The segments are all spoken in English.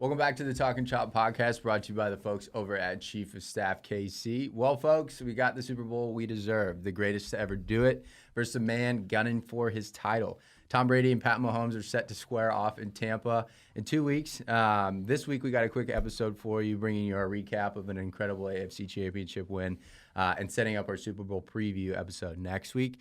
Welcome back to the Talkin podcast, brought to you by the folks over at Chief of Staff KC. Well, folks, we got the Super Bowl we deserve, the greatest to ever do it, versus a man gunning for his title. Tom Brady and Pat Mahomes are set to square off in Tampa in 2 weeks. This week, we got a quick episode for you, bringing you a recap of an incredible AFC Championship win and setting up our Super Bowl preview episode next week,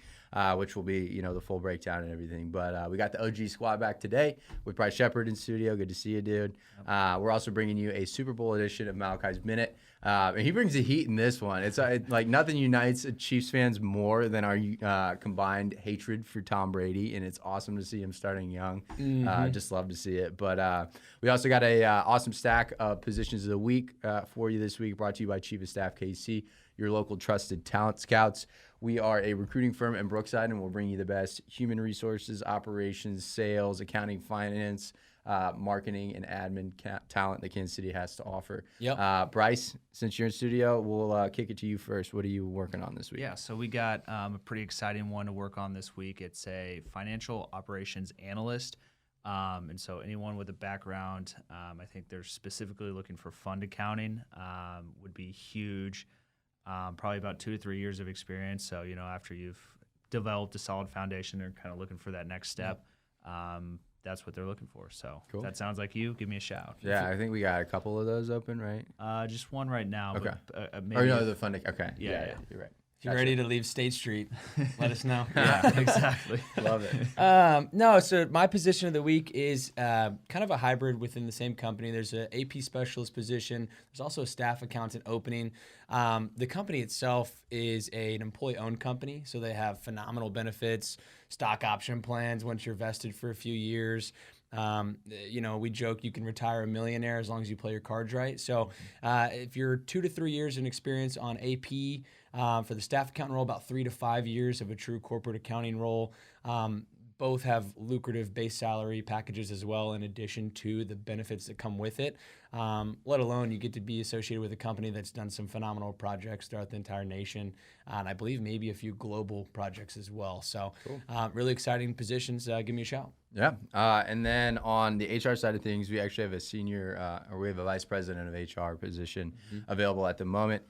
which will be, the full breakdown and everything. But we got the OG squad back today with Bryce Shepard in studio. Good to see you, dude. We're also bringing you a Super Bowl edition of Malachis Minute. And he brings the heat in this one. It's like nothing unites Chiefs fans more than our combined hatred for Tom Brady, and it's awesome to see him starting young. Just love to see it. But we also got a awesome stack of positions of the week for you this week, brought to you by Chief of Staff KC, your local trusted talent scouts. We are a recruiting firm in Brookside, and we'll bring you the best human resources, operations, sales, accounting, finance, marketing, and admin talent that Kansas City has to offer. Yep. Bryce, since you're in studio, we'll kick it to you first. What are you working on this week? Yeah, so we got a pretty exciting one to work on this week. It's a financial operations analyst. And so anyone with a background, I think they're specifically looking for fund accounting, would be huge. Probably about 2 to 3 years of experience. So, after you've developed a solid foundation, they're kind of looking for that next step. That's what they're looking for. So cool. If that sounds like you, give me a shout. Yeah, I think we got a couple of those open, right? Just one right now. Okay. But, maybe or no, the fund. Okay. Yeah, you're right. If you're ready to leave State Street, let us know. Yeah, exactly. Love it. No, so my position of the week is kind of a hybrid within the same company. There's an AP specialist position. There's also a staff accountant opening. The company itself is an employee-owned company, so they have phenomenal benefits, stock option plans once you're vested for a few years. We joke you can retire a millionaire as long as you play your cards right. So if you're 2 to 3 years in experience on AP, for the staff accountant role, about 3 to 5 years of a true corporate accounting role. Both have lucrative base salary packages as well, in addition to the benefits that come with it. Let alone you get to be associated with a company that's done some phenomenal projects throughout the entire nation, and I believe maybe a few global projects as well. So cool. Really exciting positions. Give me a shout. Yeah. And then on the HR side of things, we actually have we have a vice president of HR position available at the moment.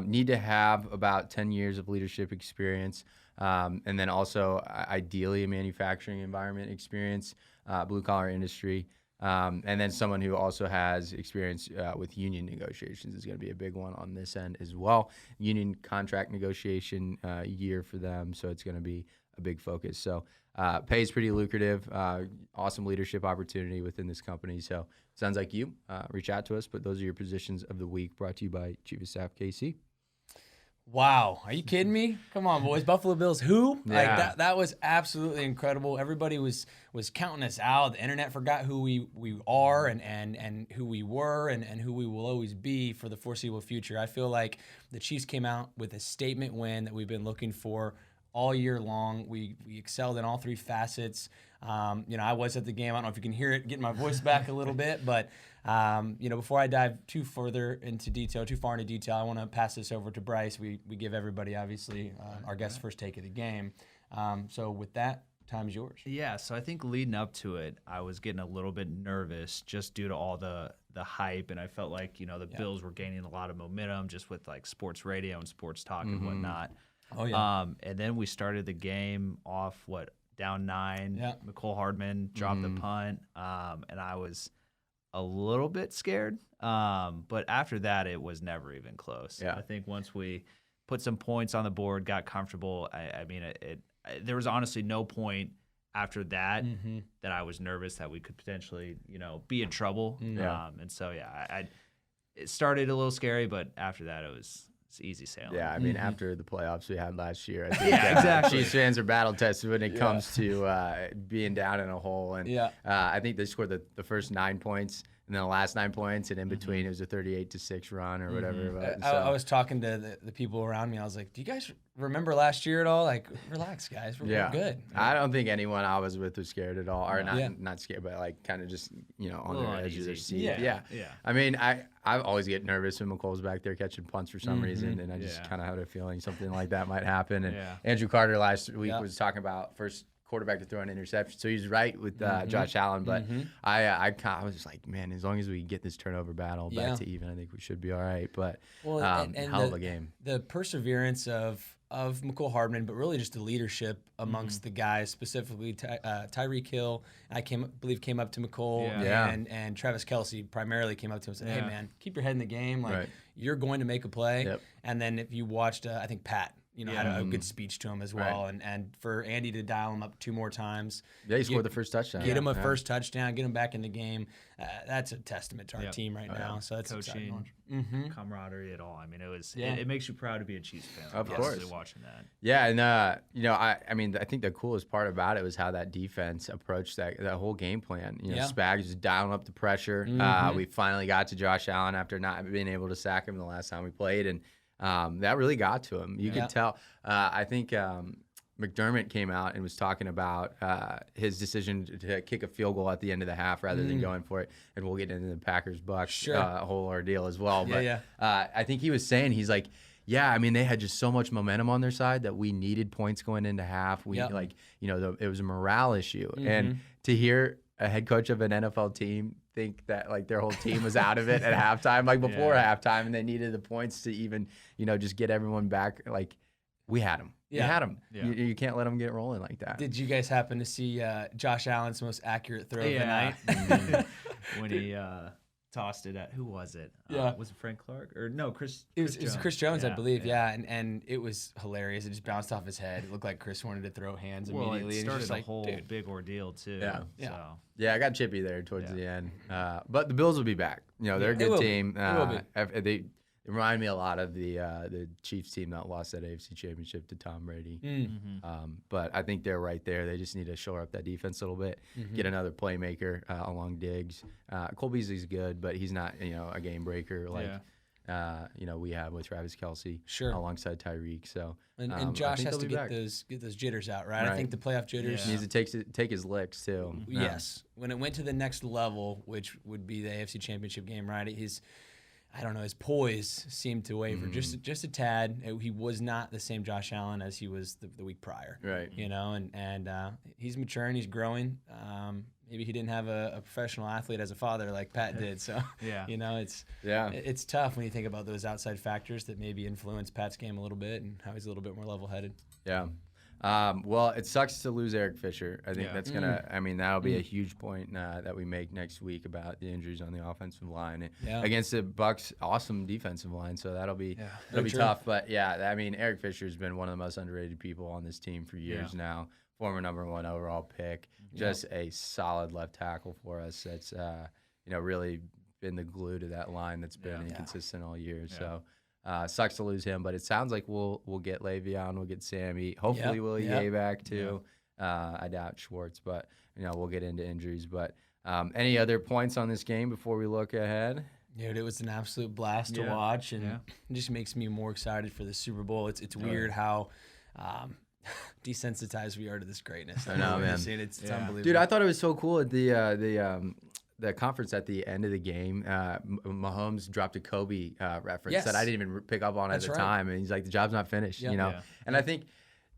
Need to have about 10 years of leadership experience, and then also ideally a manufacturing environment experience, blue-collar industry, and then someone who also has experience with union negotiations is going to be a big one on this end as well. Union contract negotiation year for them, so it's going to be a big focus. So pay is pretty lucrative, awesome leadership opportunity within this company. So sounds like you. Reach out to us, but those are your positions of the week, brought to you by Chief of Staff KC. Wow. Are you kidding me? Come on, boys. Buffalo Bills who? Yeah. Like that was absolutely incredible. Everybody was counting us out. The internet forgot who we are and who we were and who we will always be for the foreseeable future. I feel like the Chiefs came out with a statement win that we've been looking for all year long. We excelled in all three facets. I was at the game. I don't know if you can hear it, getting my voice back a little bit, but before I dive too far into detail, I want to pass this over to Bryce. We give everybody, obviously, our guest first take of the game. So with that, time's yours. Yeah, so I think leading up to it, I was getting a little bit nervous just due to all the hype, and I felt like, the Bills were gaining a lot of momentum just with like sports radio and sports talk and whatnot. Oh, yeah. And then we started the game off, down 9. Yeah. McCole Hardman dropped the punt, and I was a little bit scared. But after that, it was never even close. Yeah. I think once we put some points on the board, got comfortable, there was honestly no point after that that I was nervous that we could potentially, be in trouble. Yeah. And so, it started a little scary, but after that, it's easy sailing. Yeah, I mean, after the playoffs we had last year, I think Yeah, exactly. Chiefs fans are battle tested when it comes to being down in a hole. And I think they scored the first 9 points and then the last 9 points, and in between it was a 38-6 run or whatever. I was talking to the people around me. I was like, do you guys remember last year at all? Like, relax, guys. We're good. I don't think anyone I was with was scared at all. Or not scared, but like kind of just, on the edge of their seat. Yeah. I mean, I always get nervous when McColl's back there catching punts for some reason, and I just kind of had a feeling something like that might happen. And Andrew Carter last week was talking about first quarterback to throw an interception. So he's right with Josh Allen, but I was just like, man, as long as we get this turnover battle back to even, I think we should be all right. But and hell of a game. The perseverance of McCole Hardman, but really just the leadership amongst the guys, specifically Tyreek Hill, I believe came up to McCole, and Travis Kelce primarily came up to him and said, hey, man, keep your head in the game. Like, you're going to make a play. Yep. And then if you watched, I think Pat, had a good speech to him as well. Right. And for Andy to dial him up 2 more times. Yeah, he scored the first touchdown. Get him a first touchdown, get him back in the game. That's a testament to our team right now. So that's coaching, camaraderie at all. I mean, it makes you proud to be a Chiefs fan. Of course. Watching that. Yeah, and I think the coolest part about it was how that defense approached that whole game plan. Spags was dialing up the pressure. We finally got to Josh Allen after not being able to sack him the last time we played, and that really got to him. You could tell. I think McDermott came out and was talking about his decision to kick a field goal at the end of the half rather than going for it. And we'll get into the Packers-Bucks whole ordeal as well. But I think he was saying, he's like, yeah, I mean, they had just so much momentum on their side that we needed points going into half. We it was a morale issue. And to hear a head coach of an NFL team think that like their whole team was out of it at halftime, like before halftime, and they needed the points to even, just get everyone back. Like, we had them. You had them. Yeah. You can't let them get rolling like that. Did you guys happen to see Josh Allen's most accurate throw of the night? When he tossed it at, who was it? Was it Frank Clark? Or no, Chris It was Chris Jones, I believe, and it was hilarious. It just bounced off his head. It looked like Chris wanted to throw hands immediately. It started a whole big ordeal, too. Yeah, I got chippy there towards the end. But the Bills will be back. They're a good team. They remind me a lot of the Chiefs team that lost that AFC Championship to Tom Brady. But I think they're right there. They just need to shore up that defense a little bit, get another playmaker along Diggs. Cole Beasley's good, but he's not a game breaker like we have with Travis Kelce alongside Tyreek. So and Josh has to get those jitters out, right? I think the playoff jitters. He needs to take his licks too. Yes, when it went to the next level, which would be the AFC Championship game, right? His poise seemed to waver just a tad. He was not the same Josh Allen as he was the week prior. Right. And he's maturing, he's growing. Maybe he didn't have a professional athlete as a father like Pat did. So, it's tough when you think about those outside factors that maybe influence Pat's game a little bit and how he's a little bit more level-headed. Yeah. Well, it sucks to lose Eric Fisher. I think that's that'll be a huge point that we make next week about the injuries on the offensive line against the Bucs' awesome defensive line. So that'll be tough. But Eric Fisher has been one of the most underrated people on this team for years now. Former number 1 overall pick, just a solid left tackle for us. That's really been the glue to that line that's been inconsistent all year. Yeah. So. Sucks to lose him, but it sounds like we'll get Le'Veon, we'll get Sammy, hopefully Willie Gay back too. I doubt Schwartz, but we'll get into injuries. But any other points on this game before we look ahead? Dude, it was an absolute blast to watch, and it just makes me more excited for the Super Bowl. It's weird how desensitized we are to this greatness. I know, man. It's unbelievable. Dude, I thought it was so cool at the conference at the end of the game. Mahomes dropped a Kobe reference that I didn't even pick up on at the time, and he's like, "The job's not finished," And I think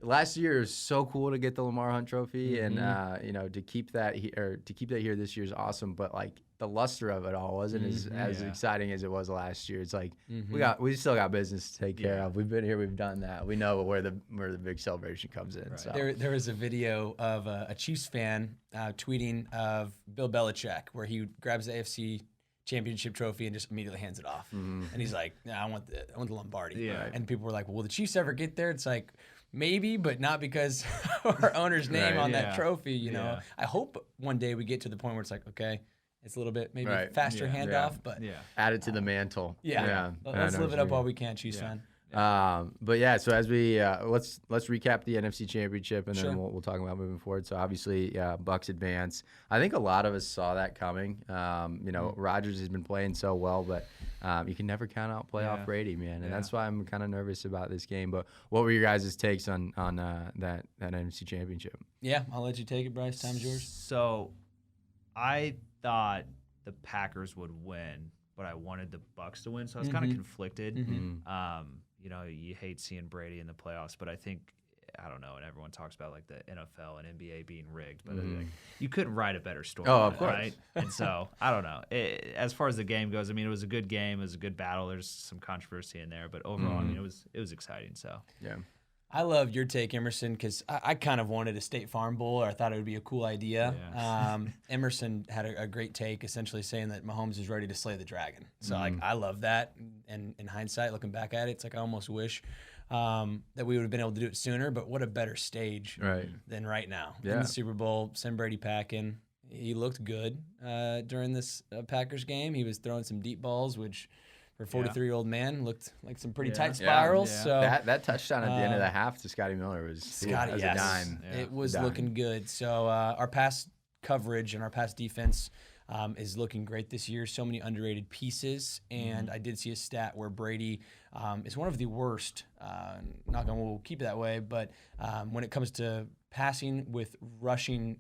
last year is so cool to get the Lamar Hunt Trophy, and to keep that here this year is awesome. But like the luster of it all wasn't as exciting as it was last year. It's like we still got business to take care of. We've been here, we've done that. We know where the big celebration comes in. Right. So. There was a video of a Chiefs fan tweeting of Bill Belichick where he grabs the AFC Championship trophy and just immediately hands it off, and he's like, "Nah, I want the Lombardi." Yeah. And people were like, "Will the Chiefs ever get there?" It's like, maybe, but not because of our owner's name on that trophy. I hope one day we get to the point where it's like, okay, it's a little bit maybe faster handoff, but add it to the mantle. Let's live it up while we can, Chiefs fan. So as we let's recap the NFC Championship, and then we'll talk about moving forward. So obviously, Bucs advance. I think a lot of us saw that coming. Rodgers has been playing so well, but you can never count out playoff Brady, man, and that's why I'm kind of nervous about this game. But what were your guys' takes on that NFC Championship? Yeah, I'll let you take it, Bryce. Time's yours. So, I thought the Packers would win, but I wanted the Bucs to win, so I was kind of conflicted. You hate seeing Brady in the playoffs, but I think I don't know, and everyone talks about like the NFL and NBA being rigged, but like, you couldn't write a better story. Oh, of course. Right? And so I don't know. As far as the game goes, I mean, it was a good game. It was a good battle. There's some controversy in there, but overall, I mean, it was exciting. So Yeah. I love your take, Emerson, because I kind of wanted a State Farm Bowl, or I thought it would be a cool idea. Yeah. Emerson had a great take, essentially saying that Mahomes is ready to slay the dragon. So like, I love that. And in hindsight, looking back at it, it's like I almost wish that we would have been able to do it sooner. But what a better stage than right now in the Super Bowl. Send Brady packing. He looked good during this Packers game. He was throwing some deep balls, which for a 43-year-old man looked like some pretty tight spirals. Yeah. So that touchdown at the end of the half to Scotty Miller was a dime. It was Dime. looking good. So our pass coverage and our pass defense is looking great this year. So many underrated pieces. And I did see a stat where Brady is one of the worst, knock on wood, we'll keep it that way, but when it comes to passing with rushing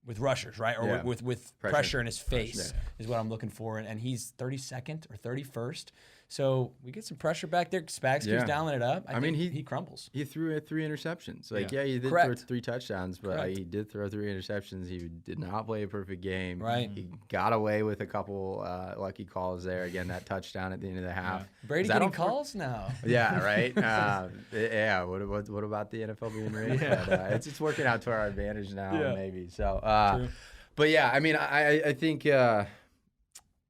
with rushers, right? Or with pressure in his face is what I'm looking for. And he's 32nd or 31st. So we get some pressure back there. Spags keeps dialing it up. I mean, he crumbles. He threw 3 interceptions. Like, he did Correct. throw 3 touchdowns, but he did throw 3 interceptions. He did not play a perfect game. Right. He got away with a couple lucky calls there. Again, that touchdown at the end of the half. Brady getting calls now. Yeah, right. What about the NFL being rigged? But, it's working out to our advantage now, maybe. So, but yeah, I mean, I think.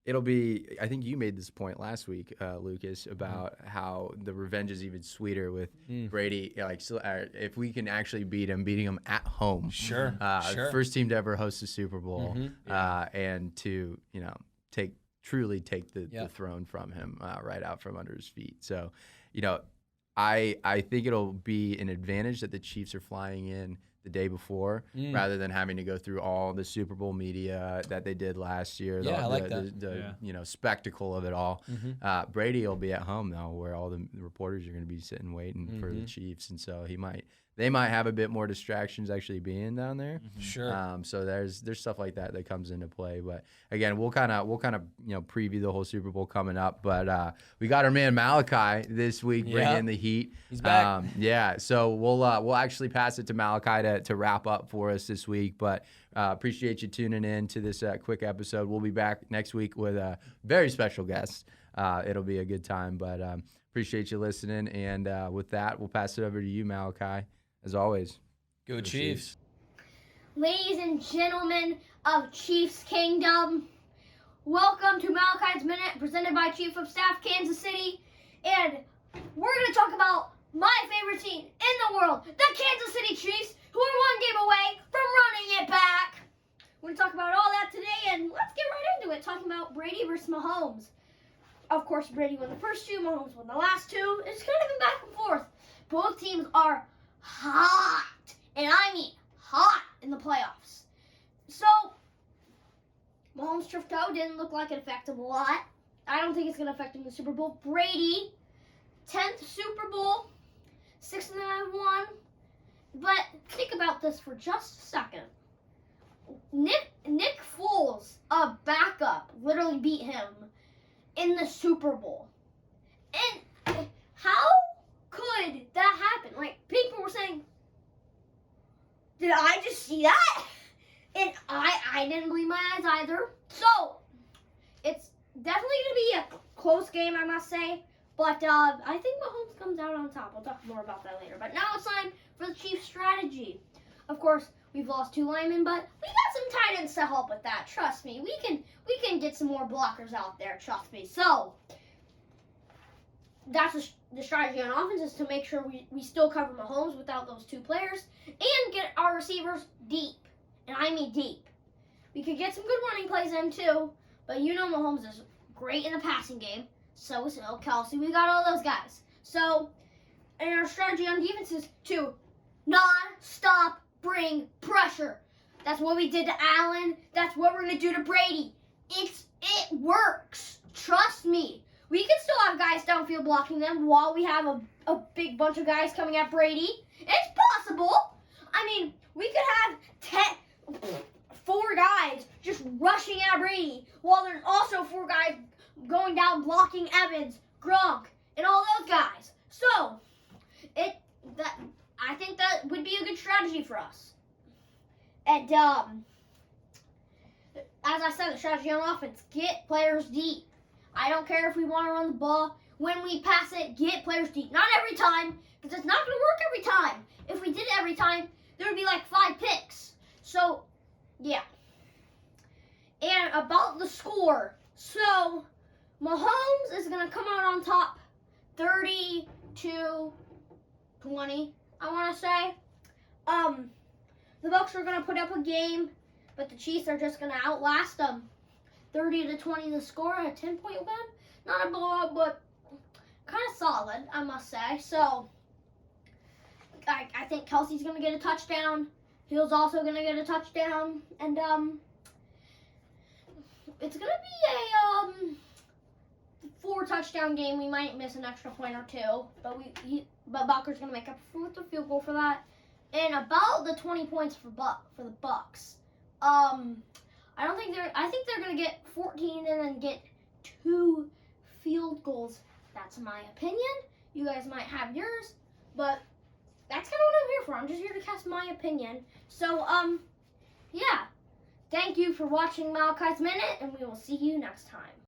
It'll be. I think you made this point last week, Lucas, about how the revenge is even sweeter with Brady. Like, if we can actually beating him at home. Sure. First team to ever host a Super Bowl, and to truly take the throne from him right out from under his feet. So, I think it'll be an advantage that the Chiefs are flying in the day before, rather than having to go through all the Super Bowl media that they did last year. I like that. The spectacle of it all. Brady will be at home though, where all the reporters are going to be sitting waiting for the Chiefs, and so they might have a bit more distractions actually being down there. Sure. So there's stuff like that comes into play. But again, we'll kind of preview the whole Super Bowl coming up. But we got our man Malekai this week bringing the heat. He's back. So we'll actually pass it to Malekai to wrap up for us this week. But appreciate you tuning in to this quick episode. We'll be back next week with a very special guest. It'll be a good time. But appreciate you listening. And with that, we'll pass it over to you, Malekai. As always, go Chiefs. Ladies and gentlemen of Chiefs Kingdom, welcome to Malachis Minute, presented by Chief of Staff Kansas City. And we're going to talk about my favorite team in the world, the Kansas City Chiefs, who are 1 game away from running it back. We're going to talk about all that today, and let's get right into it, talking about Brady versus Mahomes. Of course, Brady won the first 2, Mahomes won the last 2. It's kind of been back and forth. Both teams are hot, and I mean hot in the playoffs. So, Mahomes' turf toe didn't look like it affected him a lot. I don't think it's going to affect him in the Super Bowl. Brady, 10th Super Bowl, 6th and 1. But think about this for just a second. Nick Foles, a backup, literally beat him in the Super Bowl. And how could that happen? Like, people were saying, did I just see that? And I didn't believe my eyes either. So, it's definitely going to be a close game, I must say. But I think Mahomes comes out on top. We'll talk more about that later. But now it's time for the Chiefs' strategy. Of course, we've lost 2 linemen, but we got some tight ends to help with that. Trust me. We can get some more blockers out there. Trust me. So, that's the strategy on offense, is to make sure we still cover Mahomes without those 2 players and get our receivers deep. And I mean deep. We could get some good running plays in too, but Mahomes is great in the passing game. So is Kelsey. We got all those guys. So, and our strategy on defense is to non-stop bring pressure. That's what we did to Allen. That's what we're going to do to Brady. It works. Trust me. We can still have guys downfield blocking them while we have a big bunch of guys coming at Brady. It's possible. I mean, we could have 4 guys just rushing at Brady while there's also 4 guys going down blocking I think that would be a good strategy for us. And as I said, the strategy on offense, get players deep. I don't care if we want to run the ball. When we pass it, get players deep. Not every time, because it's not going to work every time. If we did it every time, there would be like 5 picks. So, yeah. And about the score. So, Mahomes is going to come out on top 30-20, I want to say. The Bucs are going to put up a game, but the Chiefs are just going to outlast them. 30-20 the score, a 10-point win. Not a blowout, but kind of solid, I must say. So, I think Kelsey's going to get a touchdown. Hill's also going to get a touchdown. And, it's going to be a 4-touchdown game. We might miss an extra point or 2, but Bucker's going to make up with the field goal for that. And about the 20 points for the Bucs. I think they're going to get 14 and then get 2 field goals. That's my opinion. You guys might have yours, but that's kind of what I'm here for. I'm just here to cast my opinion. So, yeah. Thank you for watching Malachis Minute, and we will see you next time.